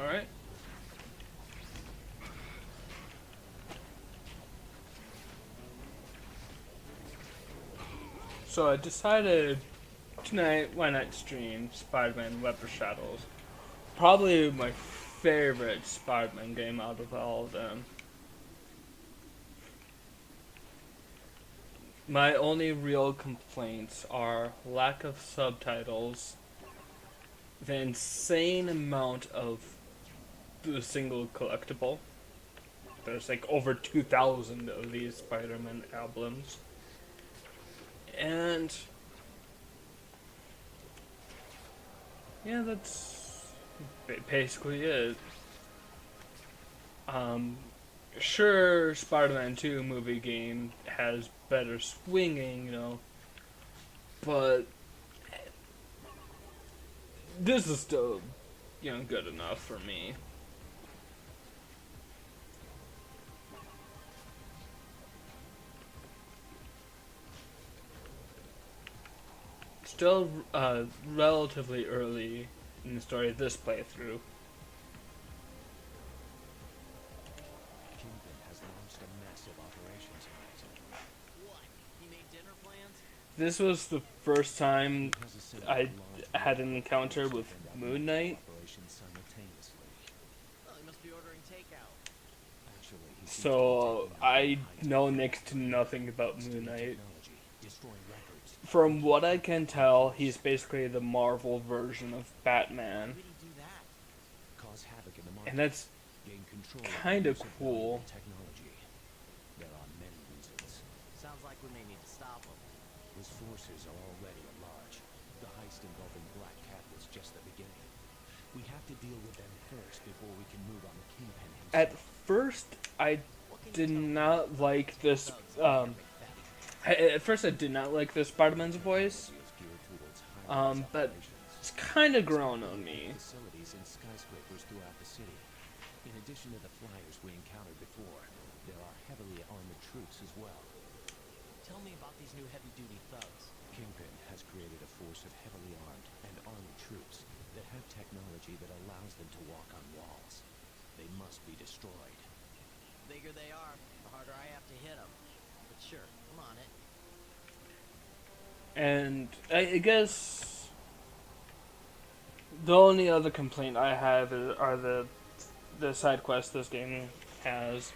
Alright. So I decided tonight, why not stream Spider-Man Web of Shadows? Probably my favorite Spider-Man game out of all of them. My only real complaints are lack of subtitles, the insane amount of the single collectible. There's like over 2,000 of these Spider-Man albums. And yeah, that's basically it. Um, sure, Spider-Man 2 movie game has better swinging, but this is still, good enough for me. Still relatively early in the story of this playthrough. Kingpin has launched a massive operation tonight. What? He made dinner plans? This was the first time He has assembled I a large had an group of encounter forces to with carry out Moon multiple Knight. operations simultaneously. Well, he must be ordering takeout. Actually, he seems to be So taking out I the high-tech know next to nothing about Moon Knight. technology, destroying records. From what I can tell, he's basically the Marvel version of Batman. Why would he do that? Cause havoc in the market. And that's Gain control kinda of the use of cool. valuable technology. There are many reasons. Sounds like we may need to stop him. His forces are already at large. The heist involving Black Cat was just the beginning. We have to deal with them first before we can move on the Kingpin himself. At first, I What can you did tell me not about like these this. thugs and every fat At first, I did not like this Spider-Man's voice, He is geared towards high-rise but operations. it's kind of grown on me. Facilities and skyscrapers throughout the city. In addition to the flyers we encountered before, there are heavily armored troops as well. Tell me about these new heavy-duty thugs. Kingpin has created a force of heavily armed and armored troops that have technology that allows them to walk on walls. They must be destroyed. The bigger they are, the harder I have to hit them. But sure, I'm on it. And I guess the only other complaint I have are the side quests this game has.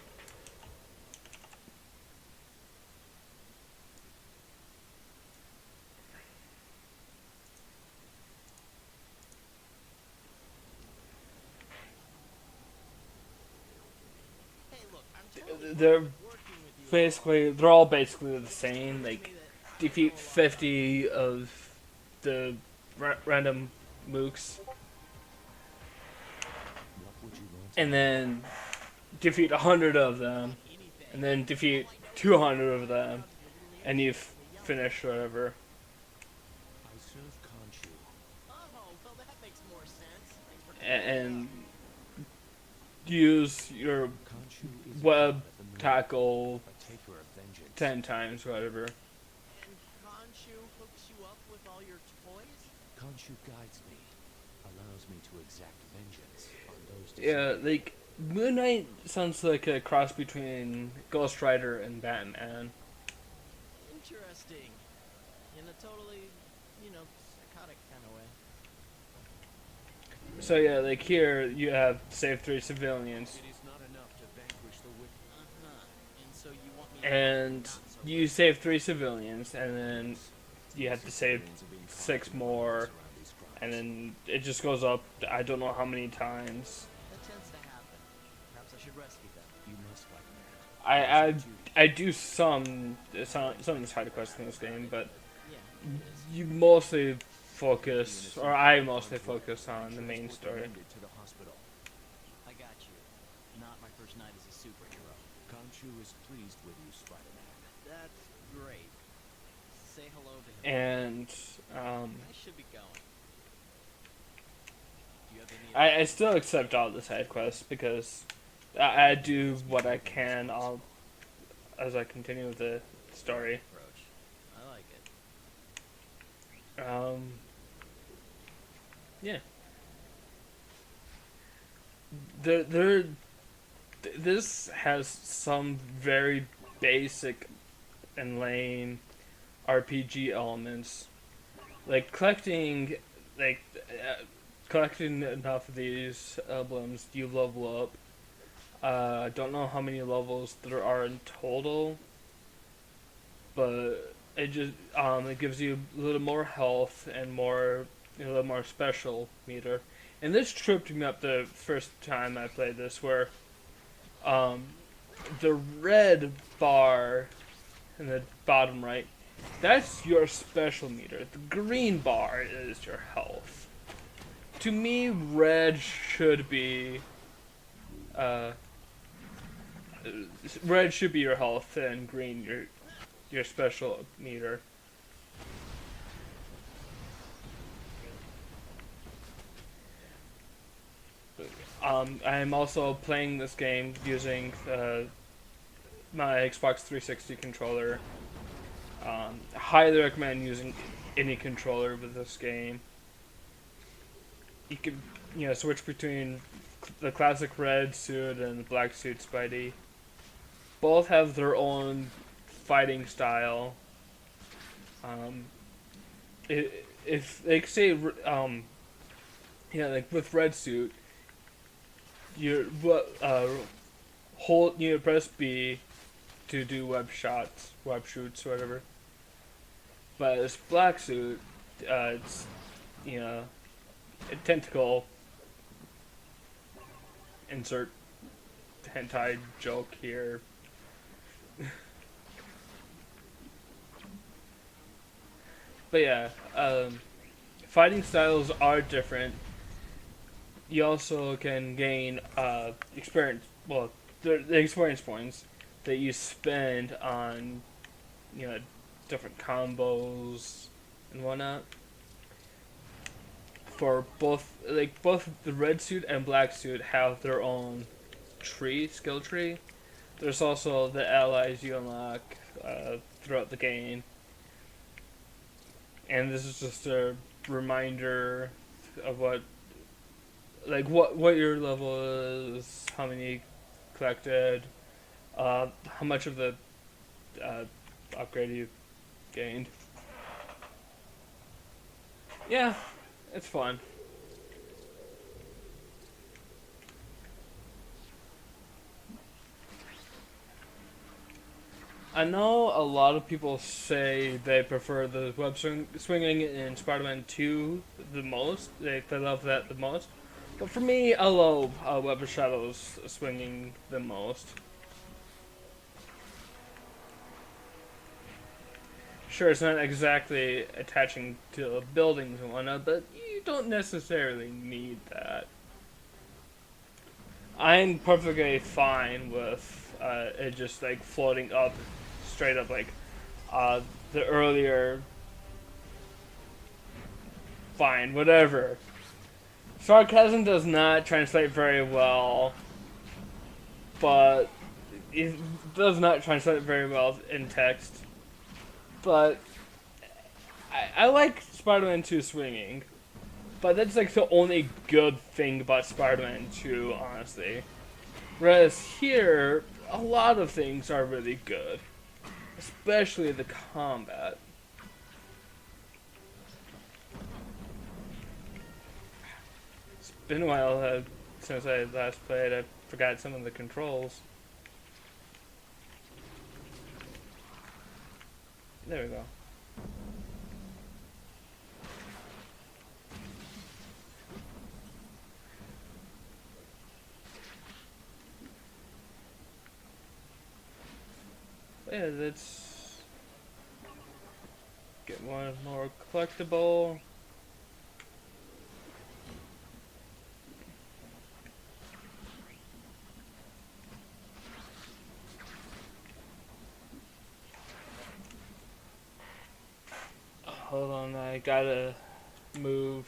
Hey, look, I'm totally They're working with you. they're all basically the same. Like, Me that defeat 50 of the random mooks, What would you want? and then defeat 100 of them, anything. and then defeat 200 of them, and you've finished whatever. I serve Khonshu. Oh, well, that makes more sense. Thanks for And use your Khonshu is web a god of the moon, tackle a taker of vengeance. 10 times, whatever. And Khonshu hooks you up with all your toys? Khonshu guides me, allows me to exact vengeance on those Yeah, deserving. like, Moon Knight sounds like a cross between Ghost Rider and Batman. Interesting. In a totally, psychotic kind of way. So yeah, like here, you have save 3 civilians, It is not enough to vanquish the wicked. Uh-huh. And so you want me to and not so you save 3 civilians, and then you have to save Civilians are being 6 targeted more, around these crimes. and then it just goes up, I don't know how many times. That tends to happen. Perhaps I should rescue them. You must fight man. I, Must I, I do some of the side quests in this game, but Yeah, it is. you mostly focus, or I mostly focus on the main story. To the hospital. I got you. Not my first night as a superhero. Khonshu is pleased with you, Spider-Man. That's great. say hello to him. and I should be going. Do you have any I still accept all the side quests because I do what I can as I continue with the story. approach? I like it. Yeah. There, this has some very basic and lame RPG elements, like like collecting enough of these emblems, you level up. I don't know how many levels there are in total, but it gives you a little more health and a little more special meter. And this tripped me up the first time I played this, where um, the red bar in the bottom right, that's your special meter. The green bar is your health. To me, uh, red should be your health, and green your special meter. I'm also playing this game using my Xbox 360 controller. Highly recommend using any controller with this game. You can, switch between the classic red suit and the black suit Spidey. Both have their own fighting style. If they say, like with red suit, you press B to do web shoots, whatever. But this black suit, it's a tentacle. Insert hentai joke here. But yeah, fighting styles are different. You also can gain experience. Well, the experience points that you spend on, different combos and whatnot. For both the red suit and black suit have their own skill tree. There's also the allies you unlock throughout the game, and this is just a reminder of what your level is, how many you collected, how much of the upgrade you gained. Yeah, it's fun. I know a lot of people say they prefer the swinging in Spider-Man 2 the most. They love that the most. But for me, I love Web of Shadows swinging the most. Sure, it's not exactly attaching to buildings and whatnot, but you don't necessarily need that. I'm perfectly fine with it just like floating up, straight up like the earlier. Fine, whatever. Sarcasm does not translate very well, but it does not translate very well in text. But I like Spider-Man 2 swinging, but that's like the only good thing about Spider-Man 2, honestly. Whereas here, a lot of things are really good, especially the combat. It's been a while since I last played. I forgot some of the controls. There we go. Yeah, let's get one more collectible. I gotta move.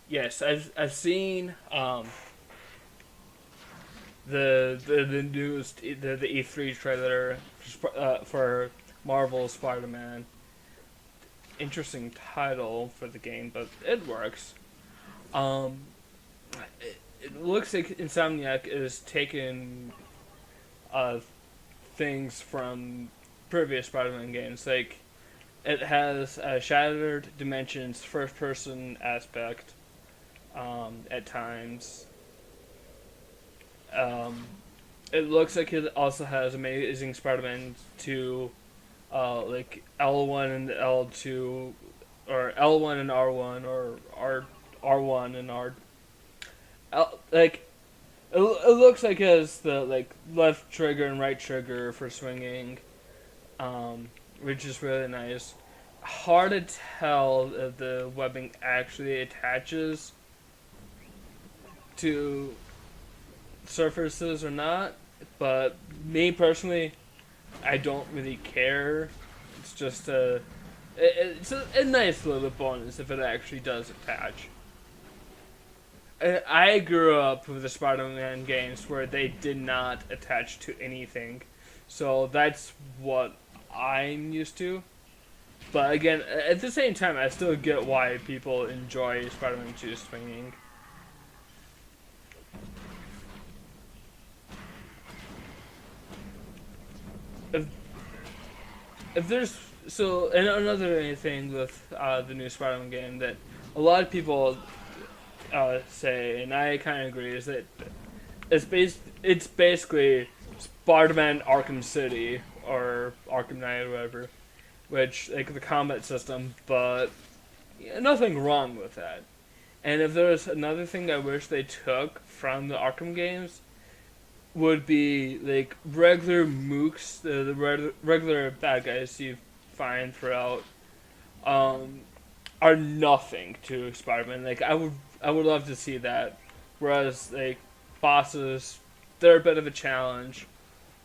Yes, I've seen the newest the E3 trailer for Marvel Spider-Man. Interesting title for the game, but it works. Um, it looks like Insomniac is taking things from previous Spider-Man games. Like, it has a Shattered Dimensions first-person aspect at times. It looks like it also has Amazing Spider-Man 2, like L1 and L2, or L1 and R1, or R1 and like it looks like it has the like left trigger and right trigger for swinging, which is really nice. Hard to tell if the webbing actually attaches to surfaces or not, but me personally, I don't really care. It's just it's a nice little bonus if it actually does attach. I grew up with the Spider-Man games where they did not attach to anything, so that's what I'm used to. But again, at the same time, I still get why people enjoy Spider-Man 2 swinging. If there's so, and another thing with the new Spider-Man game that a lot of people say, and I kind of agree, is that it's basically Spider-Man Arkham City or Arkham Knight or whatever, which like the combat system, but yeah, nothing wrong with that. And if there's another thing I wish they took from the Arkham games, would be like regular mooks, the regular bad guys you find throughout, are nothing to Spider-Man. Like I would love to see that. Whereas like bosses, they're a bit of a challenge,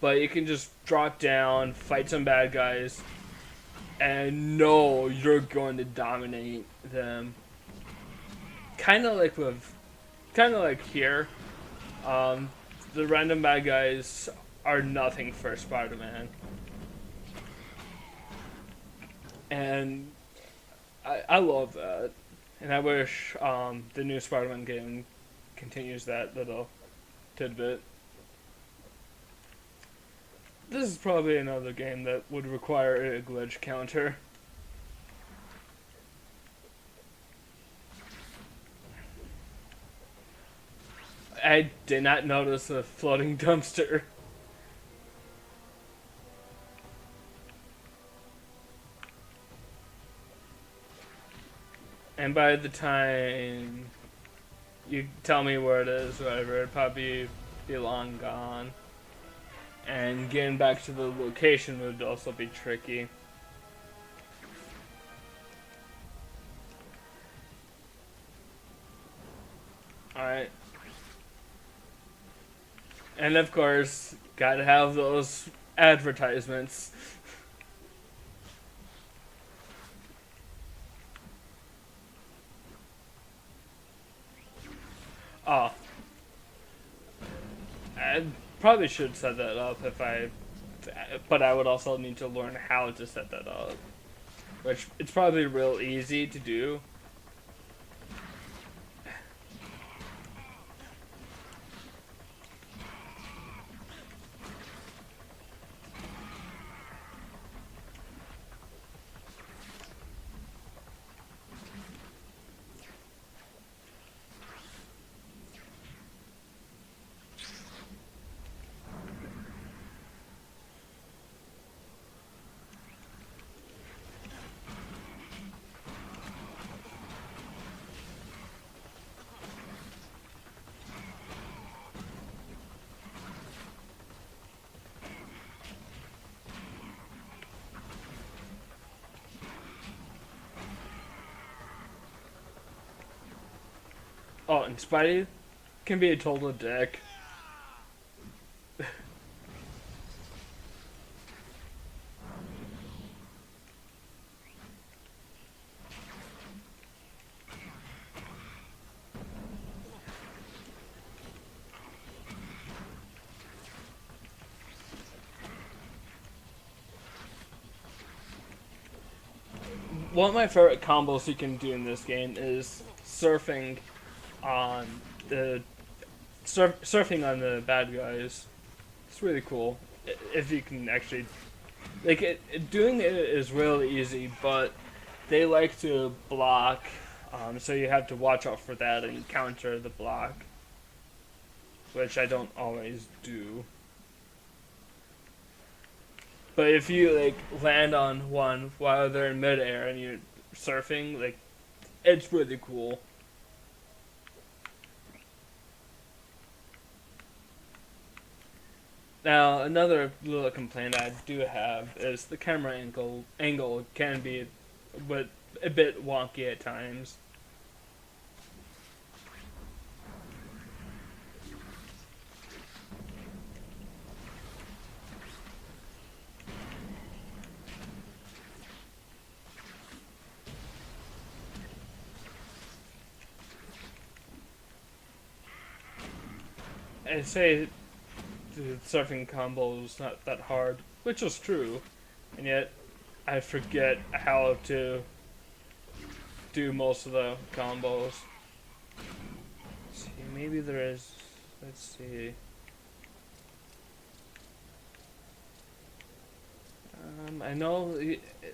but you can just drop down, fight some bad guys, and know you're going to dominate them. Kind of like here. The random bad guys are nothing for Spider-Man. And I love that. And I wish the new Spider-Man game continues that little tidbit. This is probably another game that would require a glitch counter. I did not notice a floating dumpster. And by the time you tell me where it is, whatever, it'd probably be long gone. And getting back to the location would also be tricky. Alright. And of course, gotta have those advertisements. Oh. I probably should set that up but I would also need to learn how to set that up. Which, it's probably real easy to do. Oh, and Spidey can be a total dick. one of my favorite combos you can do in this game is surfing on the surfing on the bad guys. It's really cool if you can actually like doing it is really easy, but they like to block, so you have to watch out for that and counter the block, which I don't always do. But if you like land on one while they're in midair and you're surfing, like it's really cool. Now another little complaint I do have is the camera angle can be a bit wonky at times. I say the surfing combo is not that hard, which is true, and yet I forget how to do most of the combos. Let's see, maybe there is. Let's see. I know.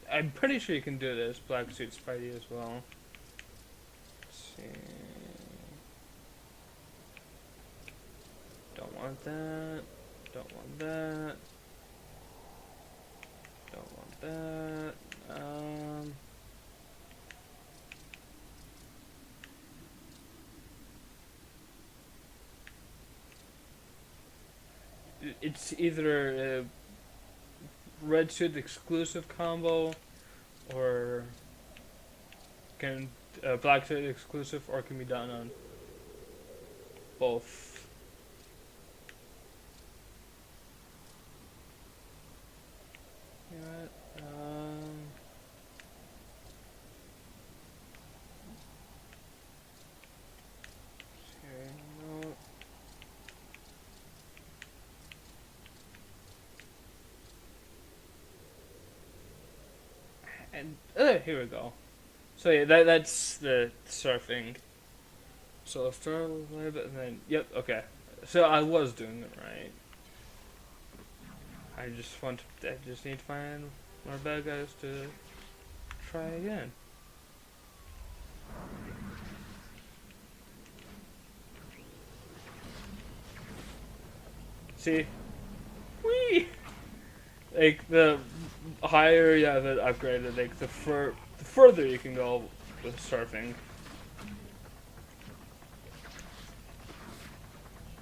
I'm pretty sure you can do this. Black Suit Spidey as well. Let's see. Don't want that. Don't want that. Don't want that. It's either a Red Suit exclusive combo, or can Black Suit exclusive, or can be done on both. You know what? Here, no. And here we go. So yeah, that's the surfing. So let's start a little bit and then yep, okay. So I was doing it right. I just need to find more bad guys to try again. See? Whee! Like the higher you have it upgraded, like the further you can go with surfing.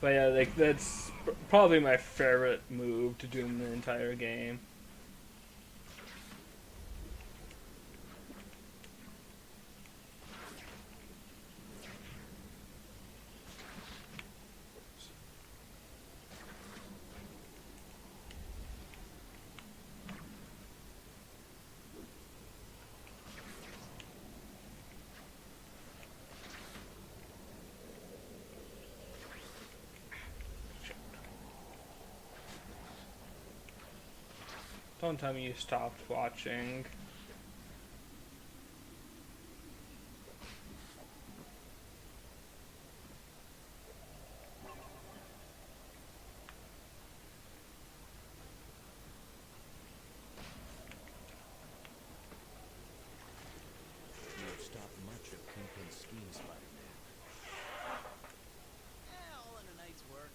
But yeah, like that's probably my favorite move to do in the entire game. Don't tell me you stopped watching. You have stopped much of Kingpin's scheme, Spider-Man. All in a night's work.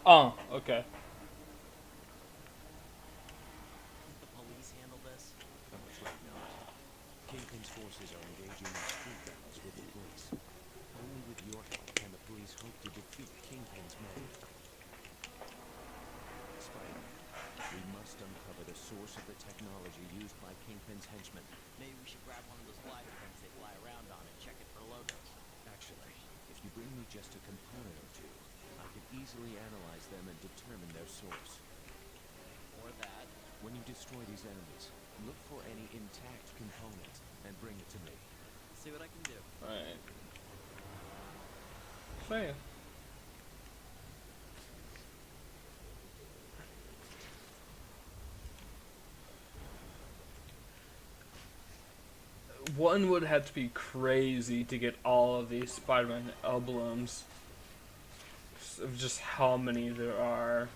Oh, okay. Does the police handle this? I'm afraid not. Kingpin's forces are engaging in street battles with the police. Only with your help can the police hope to defeat Kingpin's men. Spider-Man, we must uncover the source of the technology used by Kingpin's henchmen. Maybe we should grab one of those glider things they fly around on and check it for logos. Actually, if you bring me just a component or two, I could easily analyze them and determine their source. Or that. When you destroy these enemies, look for any intact component and bring it to me. See what I can do. Alright. So yeah. one would have to be crazy to get all of these Spider-Man emblems. Of just how many there are.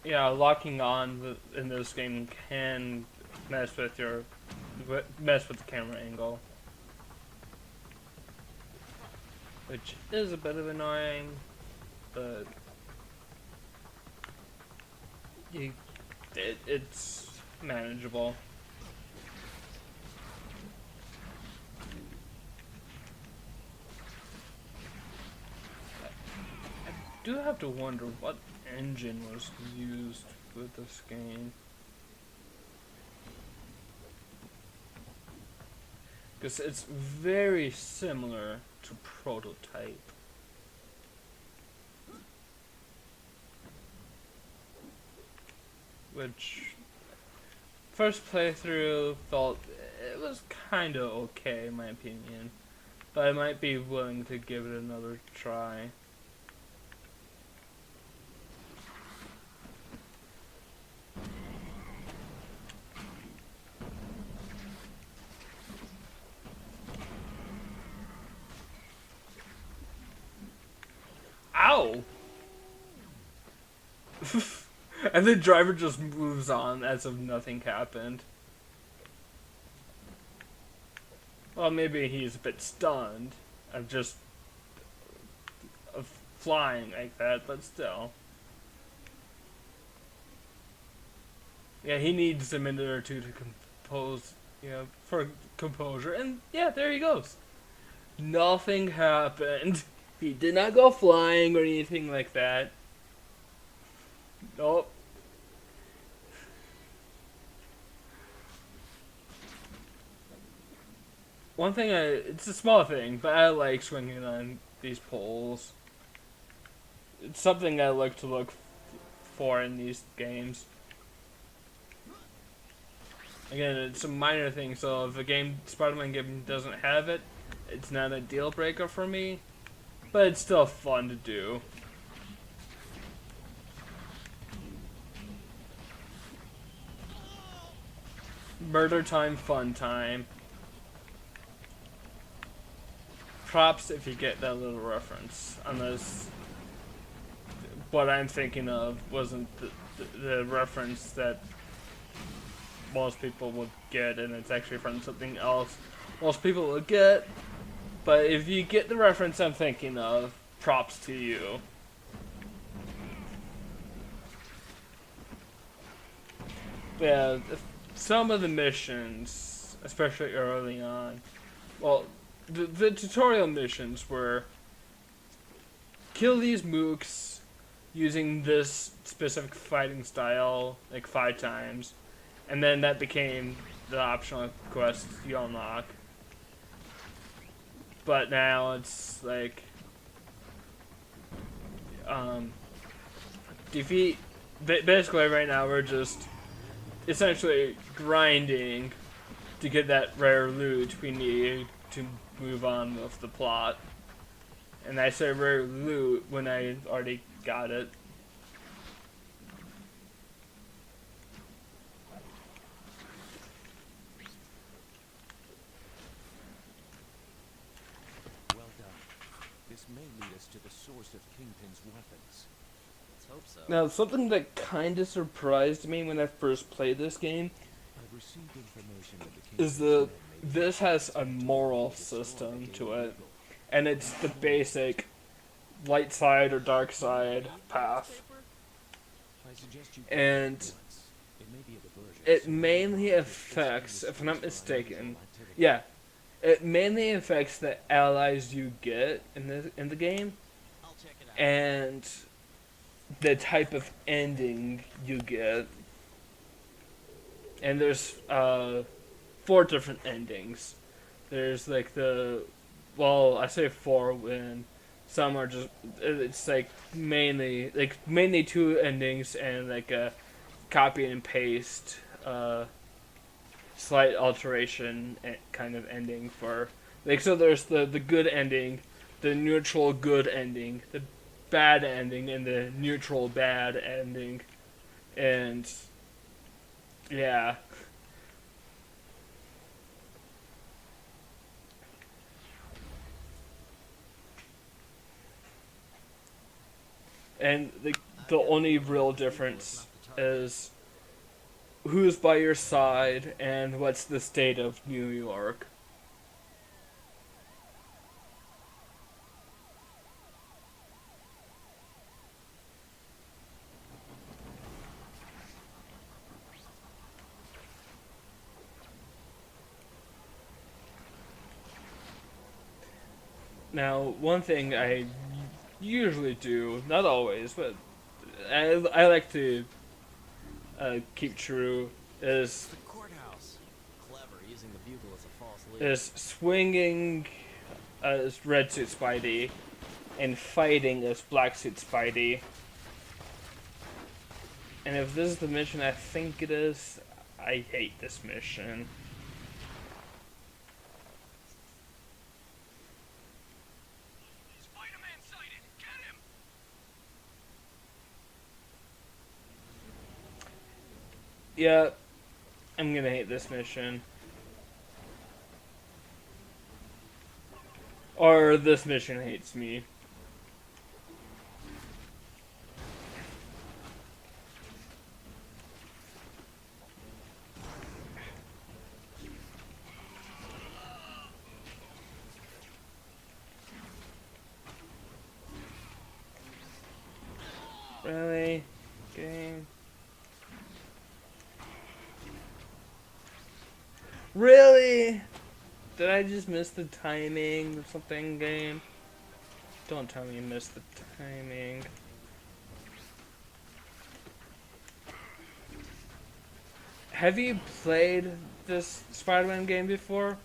Yeah, locking on in this game can mess with the camera angle, which is a bit of annoying, but it's manageable. I do have to wonder what engine was used with this game, because it's very similar to Prototype. Which, first playthrough, felt it was kinda okay in my opinion, but I might be willing to give it another try. Ow! And the driver just moves on as if nothing happened. Well, maybe he's a bit stunned of flying like that, but still. Yeah, he needs a minute or two to compose, for composure, and yeah, there he goes. Nothing happened. He did not go flying or anything like that. Nope. One thing, it's a small thing, but I like swinging on these poles. It's something I like to look for in these games. Again, it's a minor thing, so if a Spider-Man game doesn't have it, it's not a deal breaker for me, but it's still fun to do. Murder time, fun time. Props if you get that little reference, unless what I'm thinking of wasn't the reference that most people would get, and it's actually from something else most people would get. But if you get the reference I'm thinking of, props to you. Yeah, some of the missions, especially early on, well, the tutorial missions were kill these mooks using this specific fighting style like 5 times, and then that became the optional quest you unlock. But now it's like defeat. Basically, right now we're just essentially grinding to get that rare loot we need to move on with the plot. And I say rare loot when I already got it. Well done. This may lead us to the source of Kingpin's weapons. Let's hope so. Now, something that kind of surprised me when I first played this game I've received information that the is Kingpin's this has a moral system to it, and it's the basic light side or dark side path. I suggest you And once. It may be a diversion, it so mainly just affects, distinguish if I'm not things from mistaken, unusual activity. yeah, it mainly affects the allies you get in the game I'll check it out. and the type of ending you get. And there's 4 different endings. There's like well, I say 4 when some are just, it's like mainly 2 endings and like a copy and paste, slight alteration kind of ending for, like, so there's the good ending, the neutral good ending, the bad ending, and the neutral bad ending, and yeah. And the only real difference is who's by your side and what's the state of New York. Now, one thing I usually do, not always, but I like to keep true, is The courthouse. Clever, using the bugle as a false lead. is swinging as red suit Spidey and fighting as black suit Spidey. And if this is the mission I think it is, I hate this mission. Spider-Man sighted! Get him! Yeah, I'm gonna hate this mission. Or this mission hates me. Really? Game? Really? Did I just miss the timing or something, game? Don't tell me you missed the timing. Have you played this Spider-Man game before?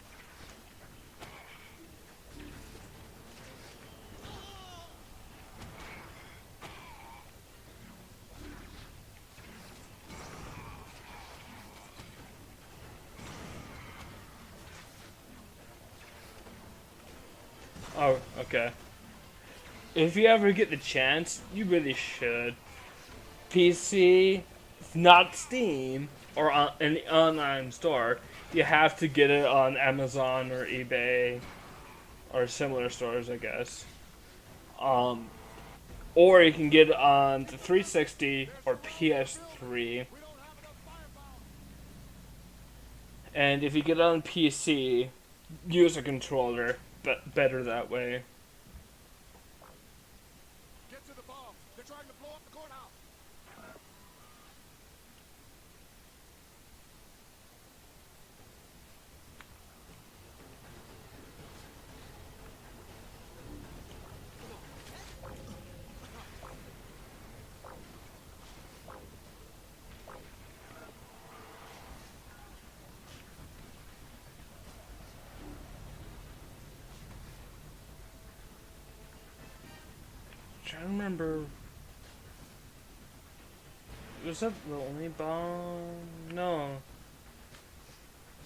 Oh, okay. If you ever get the chance, you really should. PC, not Steam, or on an online store. You have to get it on Amazon or eBay, or similar stores, I guess. Or you can get it on the 360 or PS3. And if you get it on PC, use a controller, but better that way. Get to the bomb! They're trying to blow up the courthouse! Trying to remember. Was that the only bomb? No.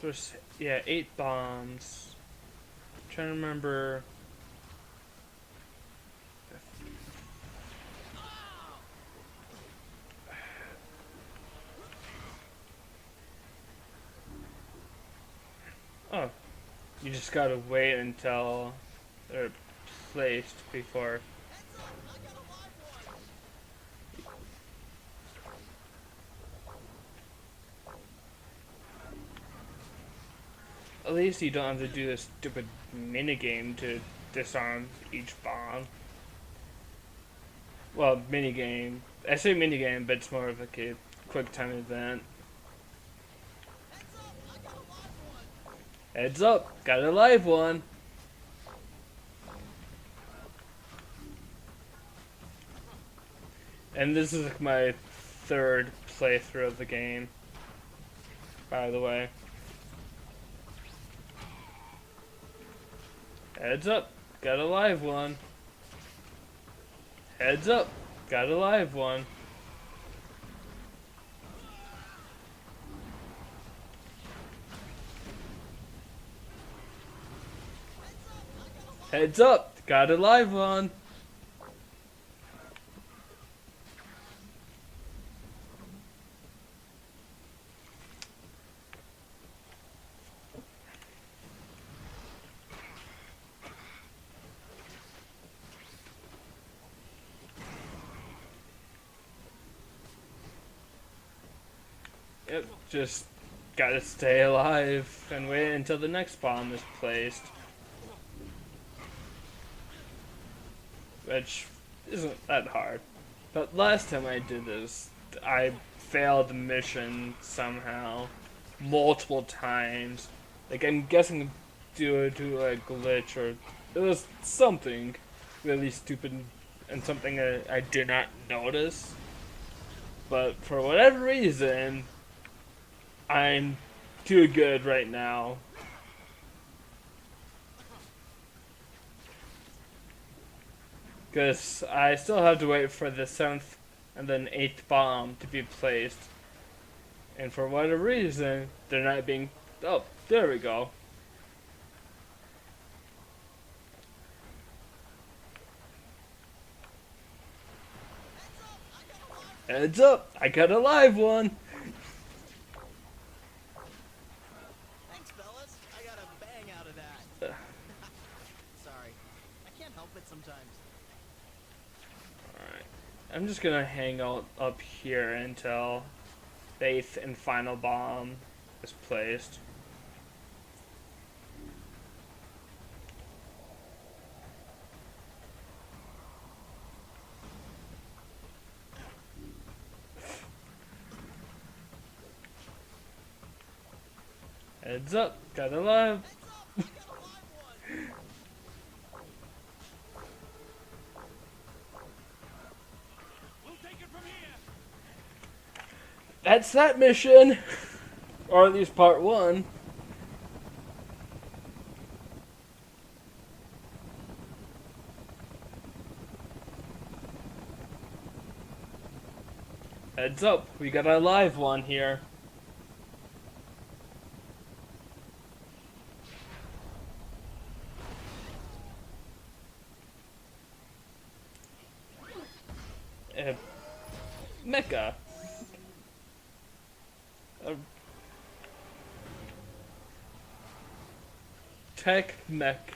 There's 8 bombs. Trying to remember. Oh, you just gotta wait until they're placed before. At least you don't have to do this stupid minigame to disarm each bomb. well, mini game. I say mini game, but it's more of like a quick time event. Heads up, got a live one. And this is my third playthrough of the game, by the way. Heads up, got a live one. Heads up, got a live one. Heads up, got a live one. Yep, just gotta stay alive and wait until the next bomb is placed. Which isn't that hard. But last time I did this, I failed the mission somehow. Multiple times. Like, I'm guessing due to a glitch or it was something really stupid and something I did not notice. But for whatever reason, I'm too good right now. Because I still have to wait for the 7th and then 8th bomb to be placed. And for whatever reason, they're not being... Oh, there we go. Heads up, I got a live one. Thanks, fellas. I got a bang out of that. Sorry. I can't help it sometimes. Alright. I'm just gonna hang out up here until the 8th and final bomb is placed. Heads up, got a live. Heads up, I got a live one. We'll take it from here. That's that mission! Or at least part 1. Heads up, we got a live one here. Mecha. Tech mech.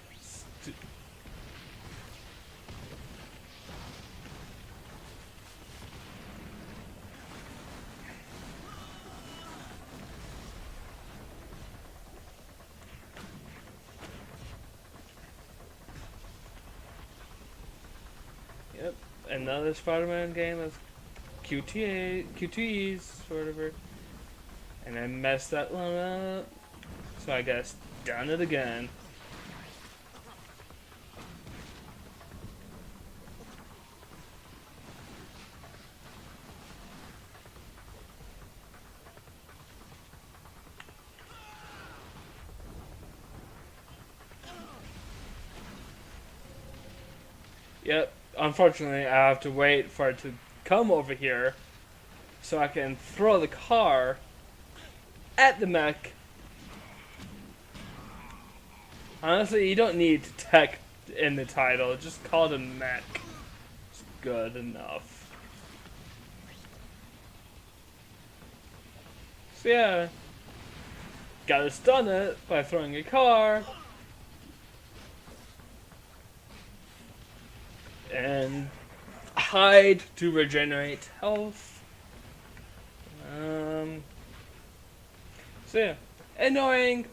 Yep, another Spider-Man game of QTEs, whatever. And I messed that one up. So I guess done it again. Yep, unfortunately I have to wait for it to come over here so I can throw the car at the mech. Honestly, you don't need tech in the title, just call it a mech. It's good enough. So yeah, gotta stun it by throwing a car. And hide to regenerate health. So yeah, annoying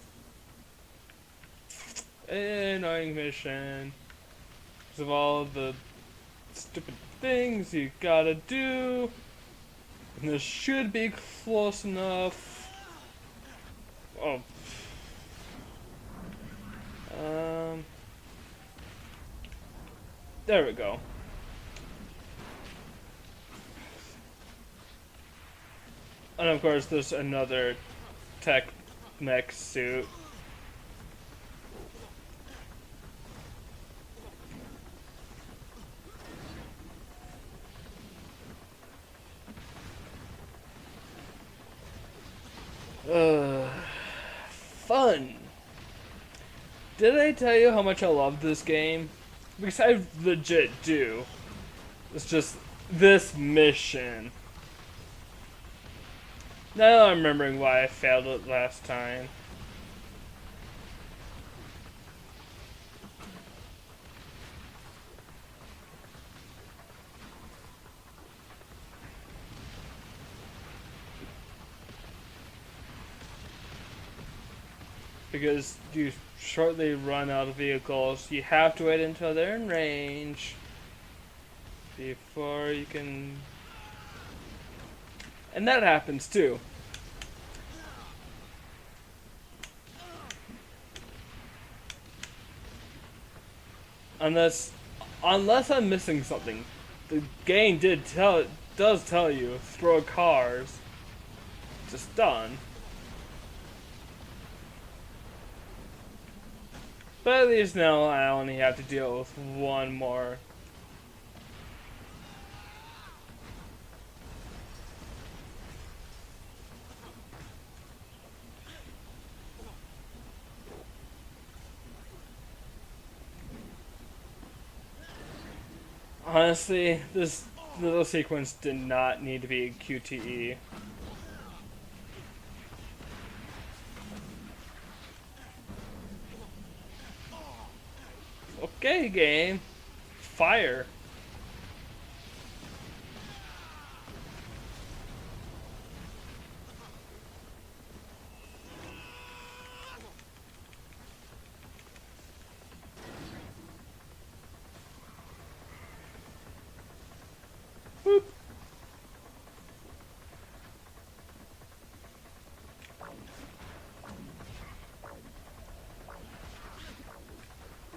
mission because of all the stupid things you gotta do. And this should be close enough. Oh. There we go. And of course, there's another tech mech suit. Fun. Did I tell you how much I love this game? Because I legit do. It's just this mission. Now I'm remembering why I failed it last time. Because you shortly run out of vehicles, you have to wait until they're in range before you can. And that happens too. Unless I'm missing something, the game does tell you throw cars. Just done. But at least now I only have to deal with one more. Honestly, this little sequence did not need to be QTE. Okay, game. Fire. Boop.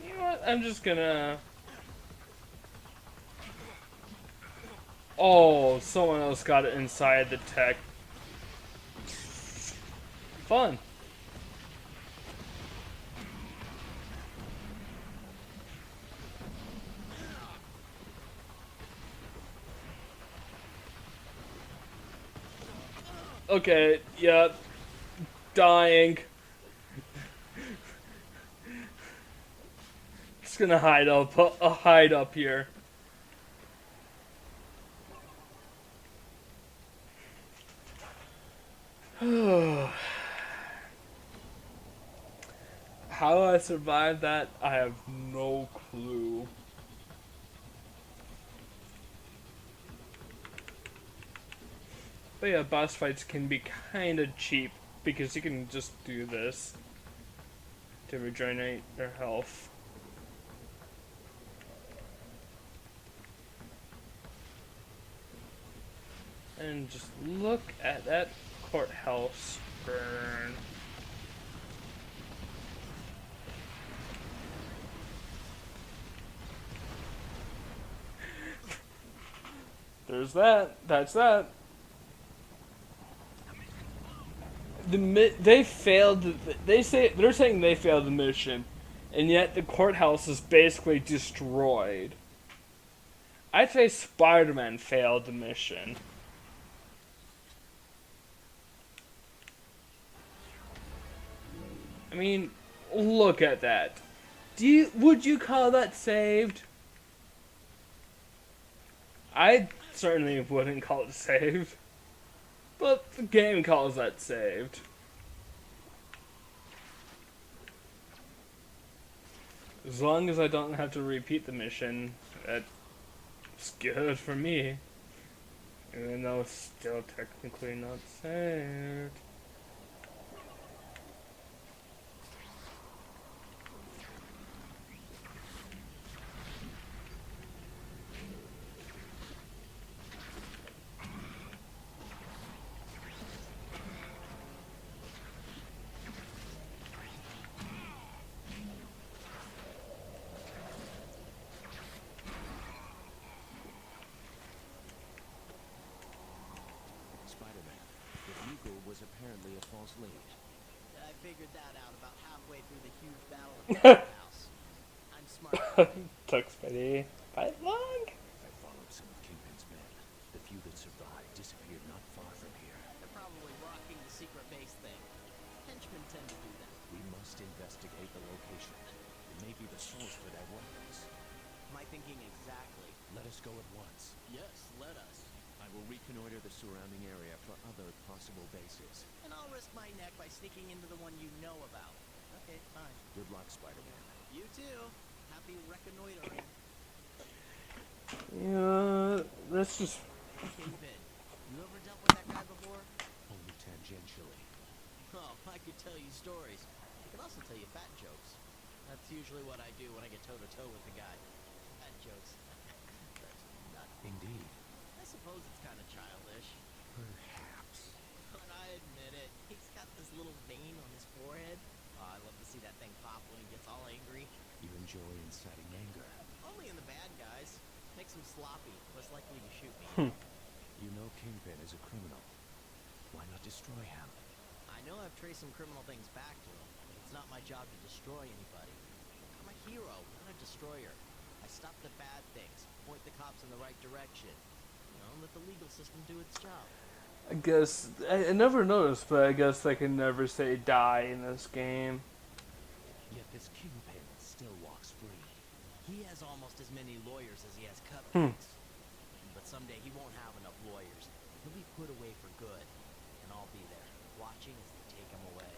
You know what? I'm just gonna. Oh, someone else got it inside the tech. Fun. Okay, yeah. Dying. Just gonna hide up here. How I survived that, I have no clue. But yeah, boss fights can be kinda cheap because you can just do this to regenerate their health. And just look at that courthouse burn. There's that. That's that. They failed. They're saying they failed the mission, and yet the courthouse is basically destroyed. I'd say Spider-Man failed the mission. I mean, look at that. Would you call that saved? I certainly wouldn't call it saved. But the game calls that saved. As long as I don't have to repeat the mission, that's good for me. Even though it's still technically not saved. Eagle was apparently a false lead. I figured that out about halfway through the huge battle of the house. I'm smart. Took Spidey by long. I followed some of Kingpin's men. The few that survived disappeared not far from here. They're probably rocking the secret base thing. Henchmen tend to do that. We must investigate the location. It may be the source for their weapons. Am I thinking exactly? Let us go at once. Yes, let us. I will reconnoiter the surrounding area for other possible bases. And I'll risk my neck by sneaking into the one you know about. Okay, fine. Good luck, Spider-Man. You too. Happy reconnoitering. Yeah, let's just. Kingpin, you ever dealt with that guy before? Only tangentially. Oh, I could tell you stories. I could also tell you fat jokes. That's usually what I do when I get toe-to-toe with the guy. Fat jokes. That's not. Indeed. I suppose it's kind of childish. Perhaps. But I admit it. He's got this little vein on his forehead. Oh, I love to see that thing pop when he gets all angry. You enjoy inciting anger. Only in the bad guys. Makes him sloppy. Less likely to shoot me. You know Kingpin is a criminal. Why not destroy him? I know I've traced some criminal things back to him, but it's not my job to destroy anybody. I'm a hero, not a destroyer. I stop the bad things, point the cops in the right direction. You know, let the legal system do its job. I guess I never noticed, but I guess I can never say die in this game. Yet this Kingpin still walks free. He has almost as many lawyers as he has cupcakes. But someday he won't have enough lawyers. He'll be put away for good. And I'll be there, watching as they take him away.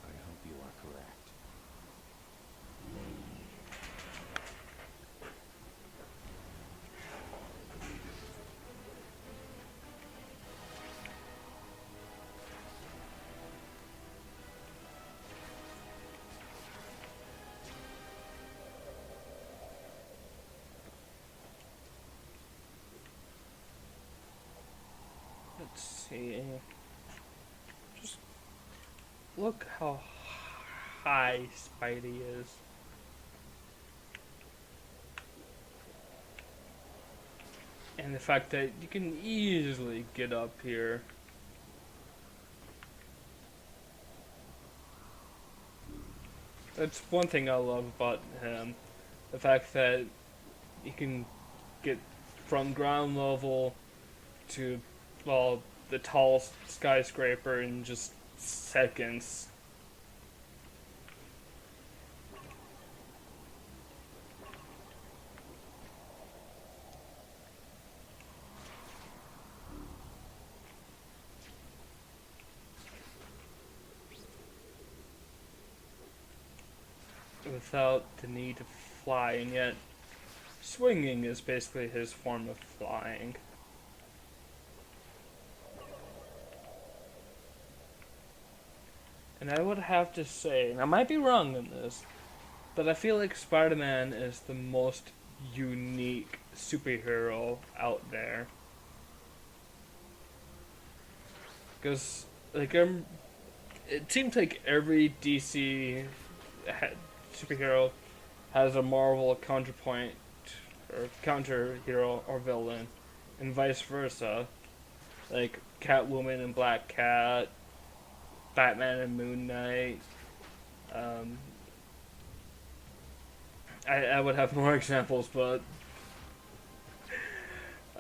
I hope you are correct. Let's see. Just look how high Spidey is. And the fact that you can easily get up here. That's one thing I love about him. The fact that you can get from ground level to, well, the tallest skyscraper in just seconds. Without the need of flying, yet swinging is basically his form of flying. And I would have to say, and I might be wrong in this, but I feel like Spider-Man is the most unique superhero out there. Because, like, it seems like every DC superhero has a Marvel counterpoint, or counter-hero or villain, and vice versa. Like, Catwoman and Black Cat, Batman and Moon Knight. I would have more examples, but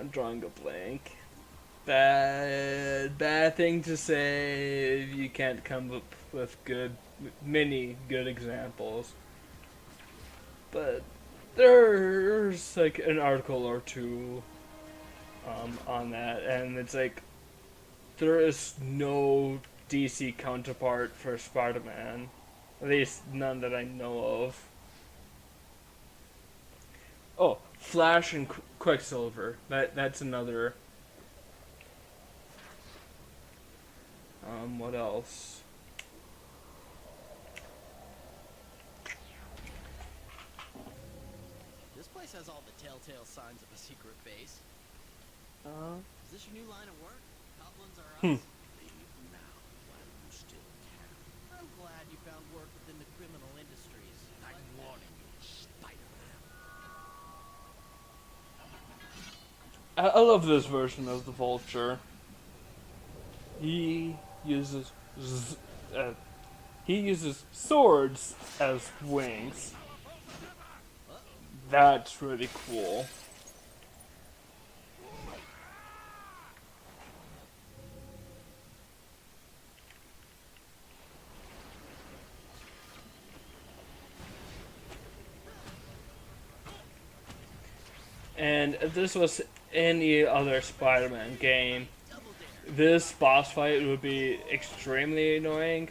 I'm drawing a blank. Bad thing to say if you can't come up with many good examples. But there's like an article or two on that, and it's like there is no DC counterpart for Spider-Man. At least none that I know of. Oh, Flash and Quicksilver. That's another. What else? This place has all the telltale signs of a secret base. Is this your new line of work? Goblins are us? Leave now while you still can. I'm glad you found work within the criminal industries. I'm warning you, Spider-Man. I love this version of the Vulture. He uses uh, he uses swords as wings. That's really cool. And if this was any other Spider-Man game, this boss fight would be extremely annoying.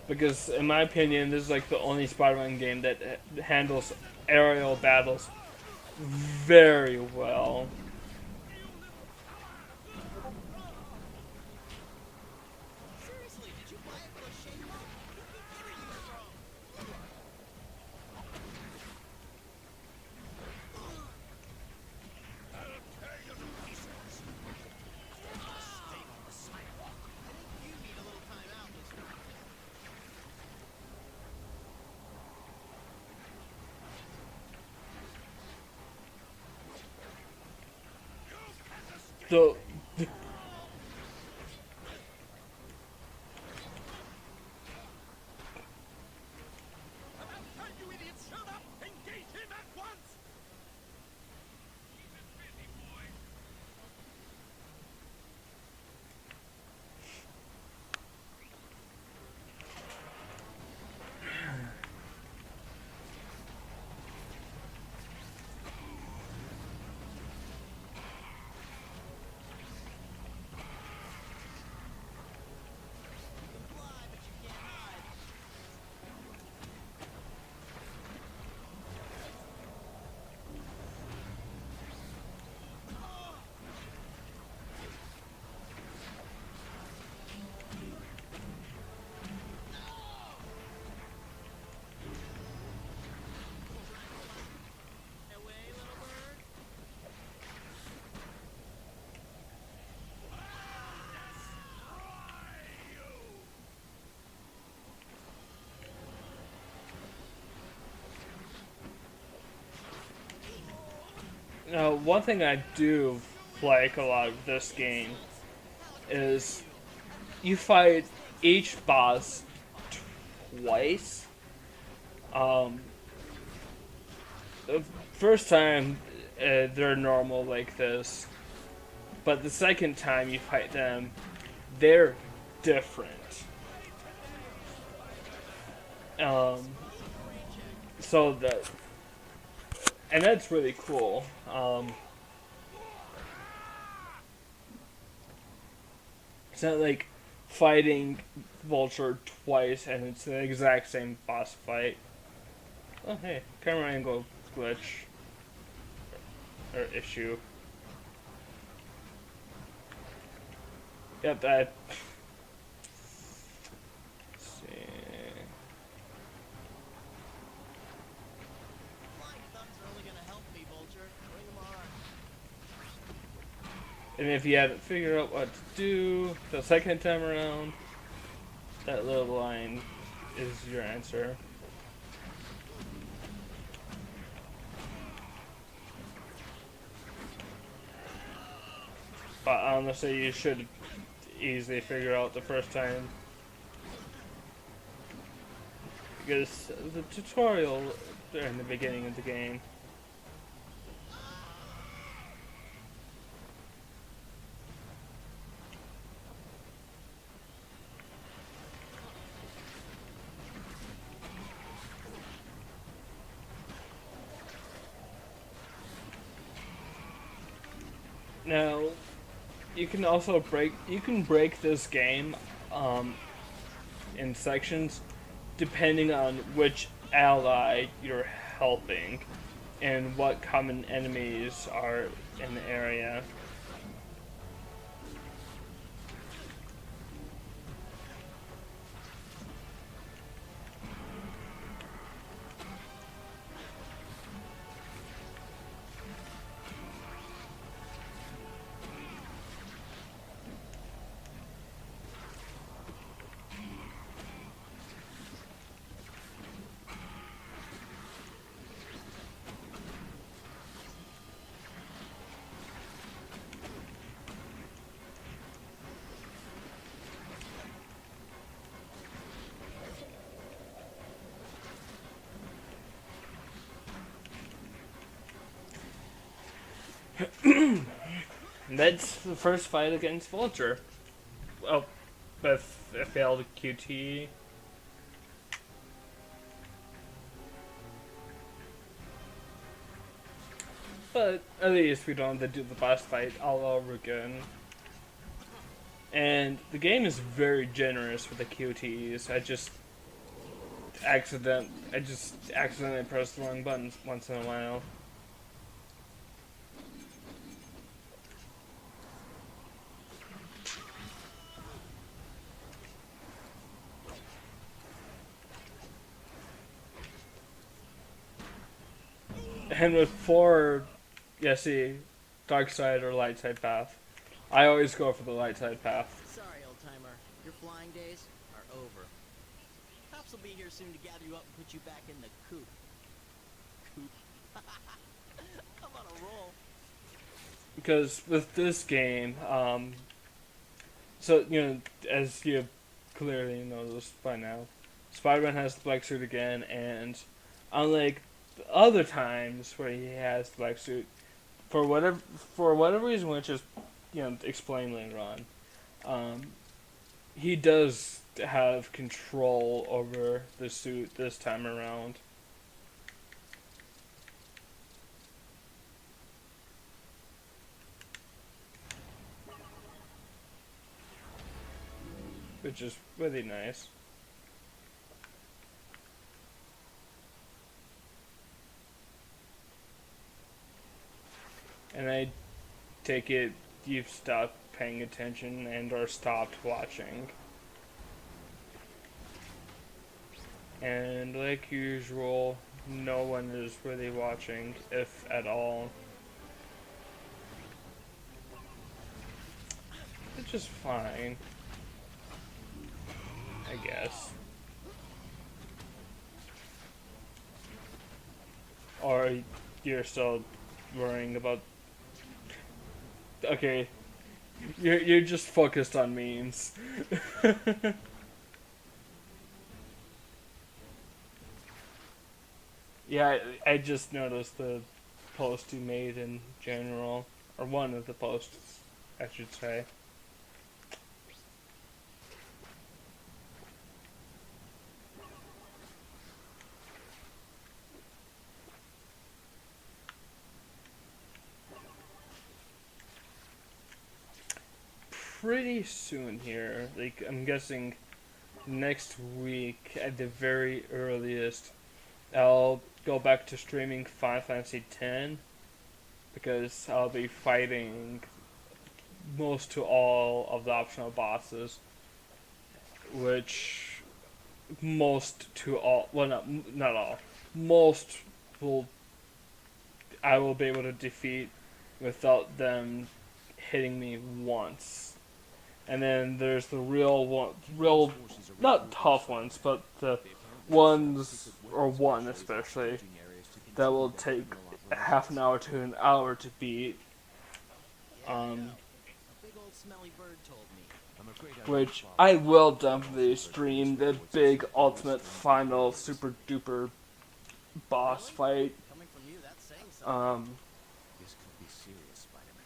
Because, in my opinion, this is like the only Spider-Man game that handles aerial battles very well. Seriously, did you buy it for a shake up? Where are you from? You need a little time out, mister. So, You idiots, shut up! Engage him at once! Keep it busy, boy. Fly, but you can't hide. Away, little bird. now one thing I do like a lot of this game is you fight each boss twice. The first time they're normal like this, but the second time you fight them, they're different. So that, and that's really cool. It's not like fighting Vulture twice and it's the exact same boss fight. Oh hey, camera angle glitch or issue. Yep, that. Let's see. Flying thumbs are only gonna help me, Vulture. Bring 'em on. And if you haven't figured out what to do the second time around, that little line is your answer. But honestly, you should easily figure out the first time. Because the tutorial in the beginning of the game. Now, you can also break this game in sections depending on which ally you're helping and what common enemies are in the area. And that's the first fight against Vulture. Well, with a failed QT. But at least we don't have to do the boss fight all over again. And the game is very generous with the QTs. I just accidentally press the wrong buttons once in a while. And with 4, see, dark side or light side path. I always go for the light side path. Sorry, old timer. Your flying days are over. Cops will be here soon to gather you up and put you back in the coop. Coop. I'm on a roll. Because with this game, so, as you clearly noticed by now, Spider-Man has the black suit again, and unlike the other times where he has the black suit, for whatever reason, which is, explained later on, he does have control over the suit this time around. Which is really nice. And I take it you've stopped paying attention and or stopped watching. And like usual, no one is really watching, if at all. Which is fine, I guess. Or you're still worrying about... Okay, you're just focused on memes. Yeah, I just noticed the post you made in general, or one of the posts, I should say. Pretty soon here, like I'm guessing next week at the very earliest, I'll go back to streaming Final Fantasy X because I'll be fighting most to all of the optional bosses, which most to all, well not all, most will I will be able to defeat without them hitting me once. And then there's the real not tough ones, but the ones, or one especially, that will take half an hour to an hour to beat. A big old smelly bird told me. Which I will definitely stream the big ultimate final super duper boss fight. Coming from you, that's saying something. This could be serious, Spider-Man.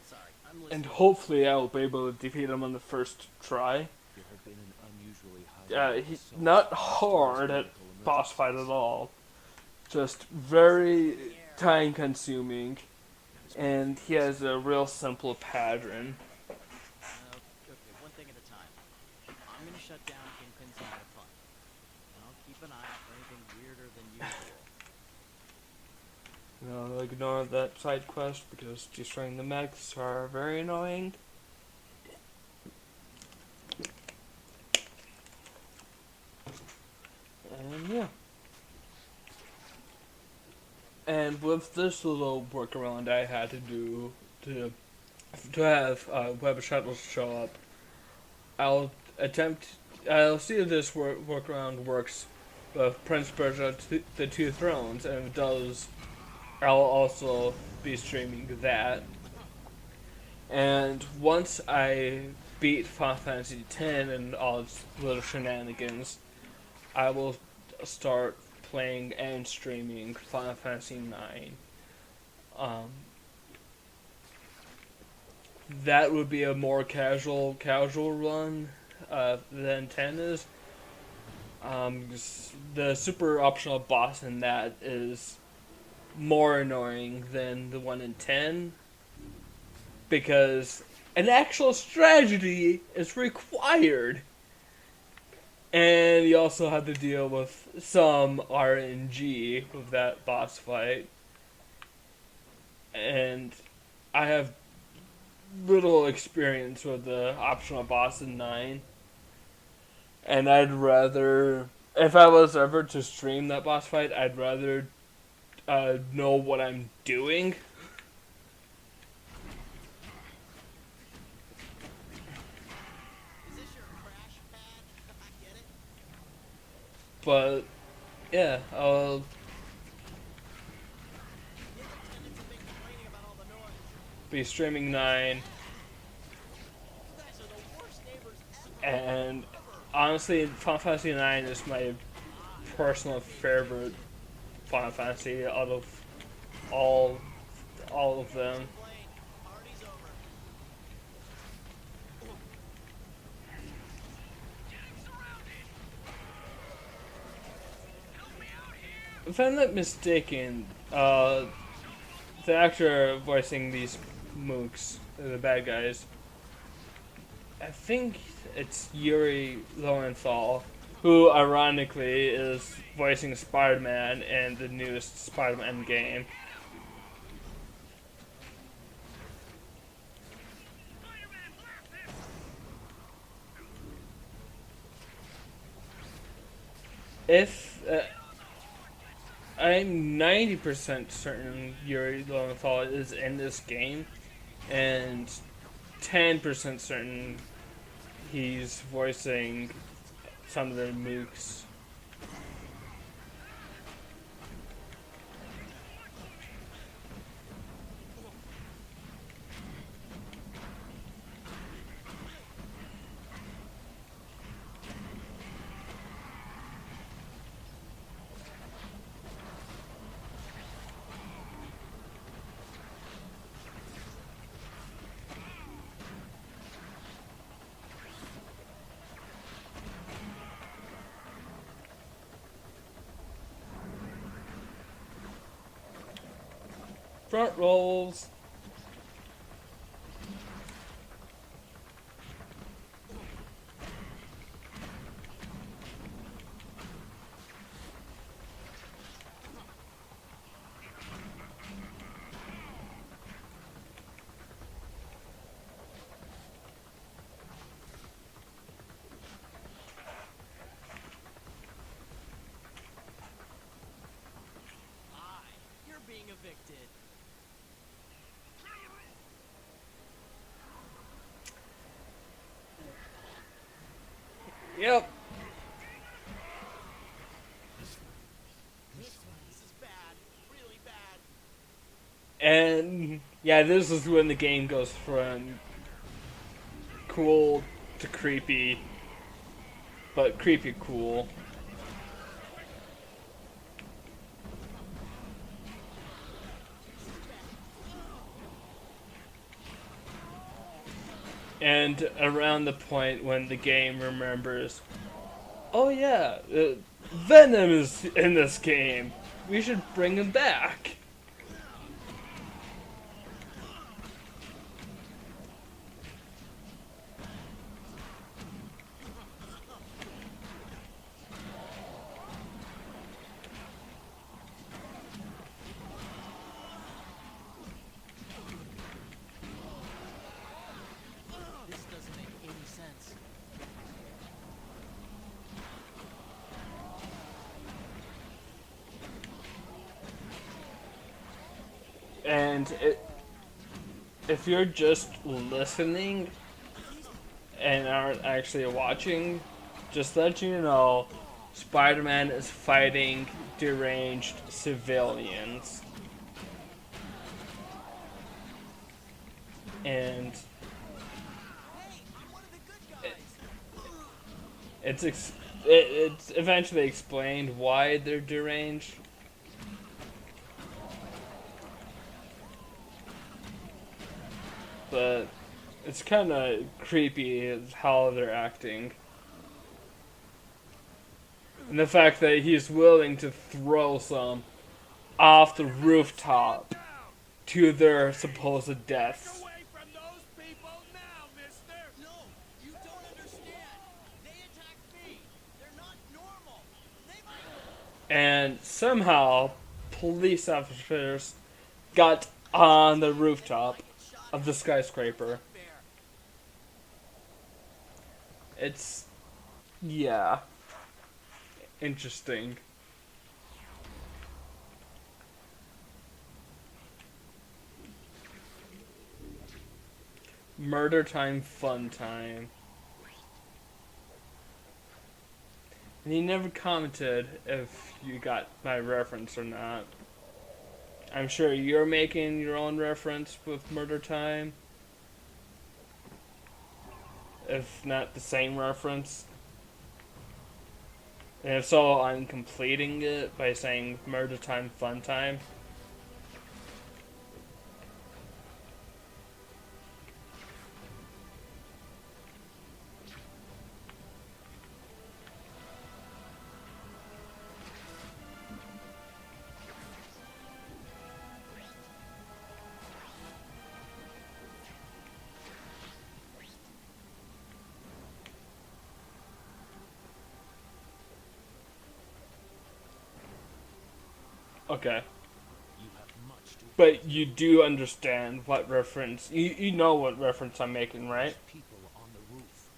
Sorry, I'm listening. And hopefully I will be able to defeat him on the first try. There have been an unusually high He's not hard at boss fight at all. Just very time consuming. And he has a real simple pattern. Okay, one thing at a time. I'm gonna shut down Kingpin's line of fun. And I'll keep an eye out for anything weirder than usual. Ignore that side quest because destroying the mechs are very annoying. And yeah. And with this little workaround I had to do to have web shuttles show up, I'll see if this workaround works with Prince Persia the Two Thrones, and if it does, I'll also be streaming that. And once I beat Final Fantasy X and all its little shenanigans, I will start playing and streaming Final Fantasy IX. that would be a more casual run than 10 is. The super optional boss in that is more annoying than the one in 10 because an actual strategy is required. And you also have to deal with some RNG with that boss fight. And I have little experience with the optional boss in 9. And I'd rather, if I was ever to stream that boss fight, I'd rather know what I'm doing. Is this your crash pad? I get it. But yeah, I'll You have a tendency to be complaining about all the noise. be streaming 9. You guys are the worst neighbors ever. And honestly, Final Fantasy 9 is my personal favorite Final Fantasy out of all of them. Complain. Party's over. If I'm not mistaken, the actor voicing these mooks, the bad guys, I think it's Yuri Lowenthal, who ironically is voicing Spider-Man in the newest Spider-Man game. If I'm 90% certain Yuri Lowenthal is in this game, and 10% certain he's voicing some of the mooks. Front rolls. You're being evicted. Yep. This is bad. Really bad. And yeah, this is when the game goes from cool to creepy, but creepy cool. And around the point when the game remembers, oh yeah, Venom is in this game. We should bring him back. This doesn't make any sense. And if you're just listening and aren't actually watching, just let you know, Spider-Man is fighting deranged civilians. And Hey, I'm one of the good guys. it's eventually explained why they're deranged. But It's kind of creepy how they're acting. And the fact that he's willing to throw some off the rooftop to their supposed deaths. Away from those people now, mister! No, you don't understand. They attacked me. They're not normal. They might. And somehow, police officers got on the rooftop of the skyscraper. It's, yeah, interesting. Murder time, fun time. And he never commented if you got my reference or not. I'm sure you're making your own reference with Murder Time. If not the same reference. And if so, I'm completing it by saying Murder Time, Fun Time. Okay. You have much to But you do understand what reference, you know what reference I'm making, right? people on the roof.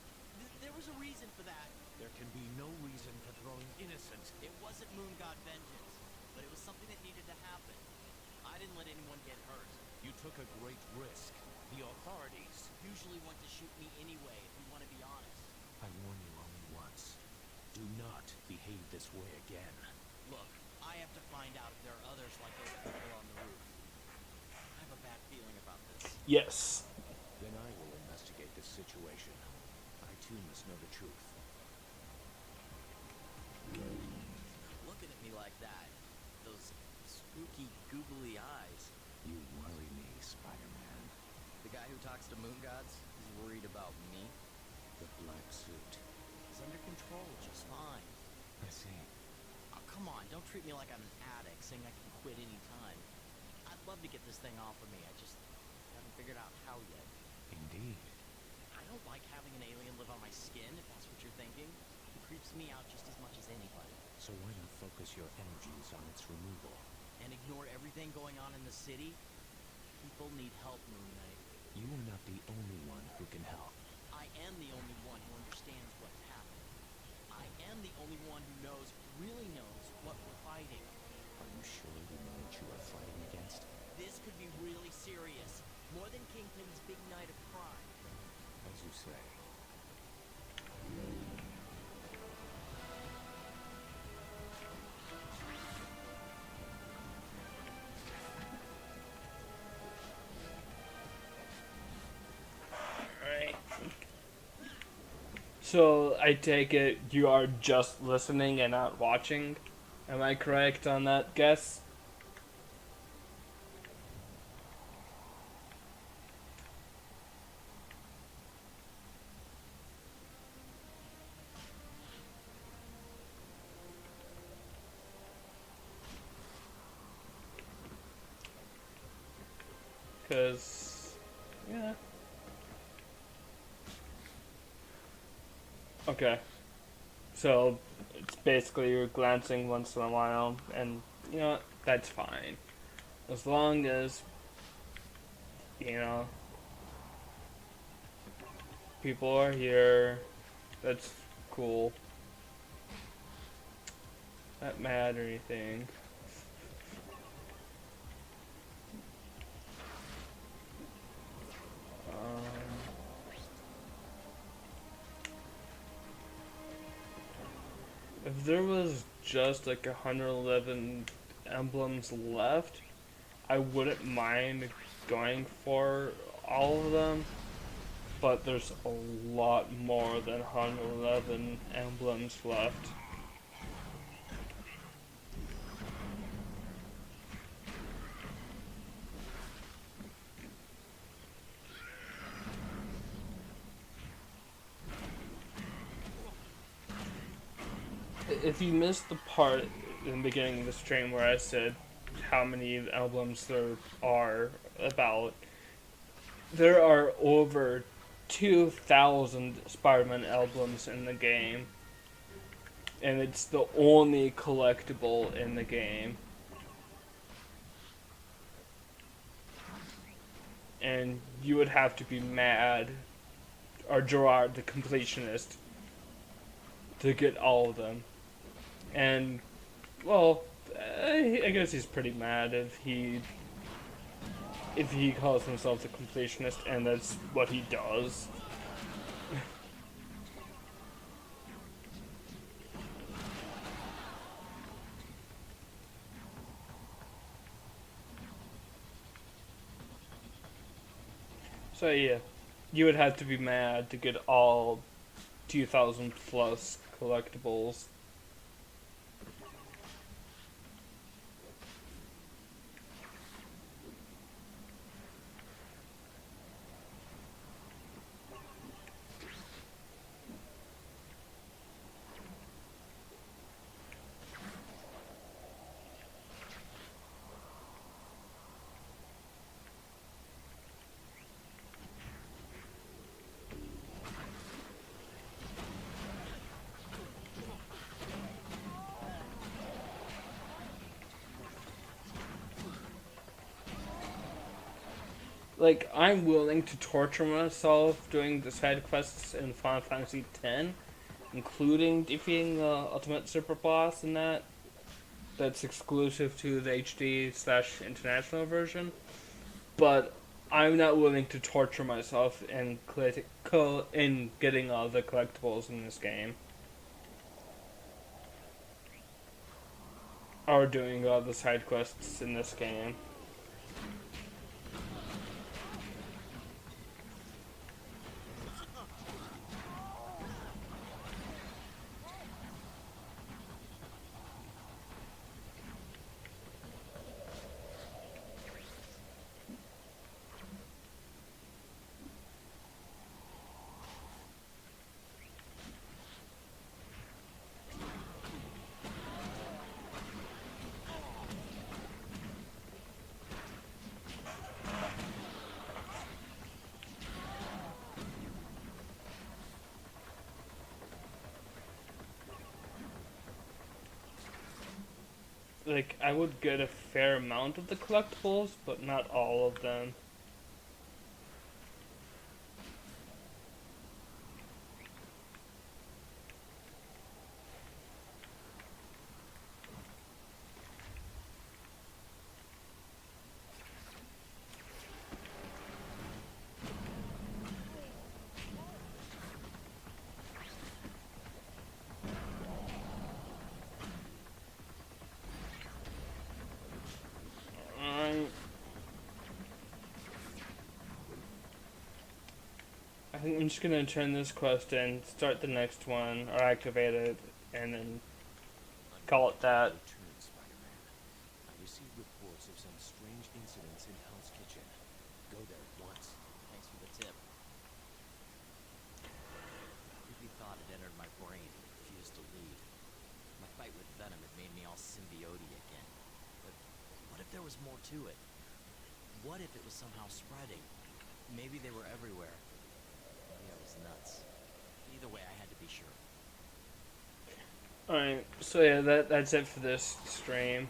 There was a reason for that. There can be no reason for throwing innocent. It wasn't Moon God vengeance, but it was something that needed to happen. I didn't let anyone get hurt. You took a great risk. The authorities. Usually want to shoot me anyway, if you want to be honest. I warn you only once. Do not behave this way again. Look, I have to find out if there are others like those people on the roof. I have a bad feeling about this. Yes. Then I will investigate this situation. I too must know the truth. Looking at me like that, those spooky, googly eyes. You worry me, Spider-Man. The guy who talks to moon gods is worried about me. The black suit. He's under control just fine. I see. Oh, come on, don't treat me like I'm an addict saying I can quit any time. I'd love to get this thing off of me, I just haven't figured out how yet. Indeed. I don't like having an alien live on my skin, if that's what you're thinking. It creeps me out just as much as anybody. So why not focus your energies on its removal? And ignore everything going on in the city? People need help, Moon Knight. You are not the only one who can help. I am the only one who understands what's happening. I am the only one who knows, really knows, what we're fighting. Are you sure you know what you are fighting against? This could be really serious. More than Kingpin's big night of crime. As you say. Alright. So, I take it you are just listening and not watching? Am I correct on that guess? Because, yeah. Okay. So, it's basically you're glancing once in a while, and, you know, that's fine. As long as, you know, people are here, that's cool. Not mad or anything. If there was just like 111 emblems left, I wouldn't mind going for all of them, but there's a lot more than 111 emblems left. if you missed the part in the beginning of the stream where I said how many emblems there are about, there are over 2,000 Spider-Man emblems in the game, and it's the only collectible in the game. And you would have to be mad, or Gerard the completionist, to get all of them. And, well, I guess he's pretty mad if he calls himself the completionist, and that's what he does. So yeah, you would have to be mad to get all 2,000 plus collectibles. Like, I'm willing to torture myself doing the side quests in Final Fantasy X, including defeating the Ultimate Super Boss in that. That's exclusive to the HD/international version. But I'm not willing to torture myself in getting all the collectibles in this game. Or doing all the side quests in this game. Like, I would get a fair amount of the collectibles, but not all of them. I think I'm just gonna turn this quest in, start the next one, or activate it, and then call it that. Return, Spider-Man. I received reports of some strange incidents in Hell's Kitchen. Go there at once. Thanks for the tip. Creepy thought had entered my brain and refused to leave. My fight with Venom had made me all symbiote again. But what if there was more to it? What if it was somehow spreading? Maybe they were everywhere. Maybe I was nuts. Either way, I had to be sure. Alright, so yeah, that's it for this stream.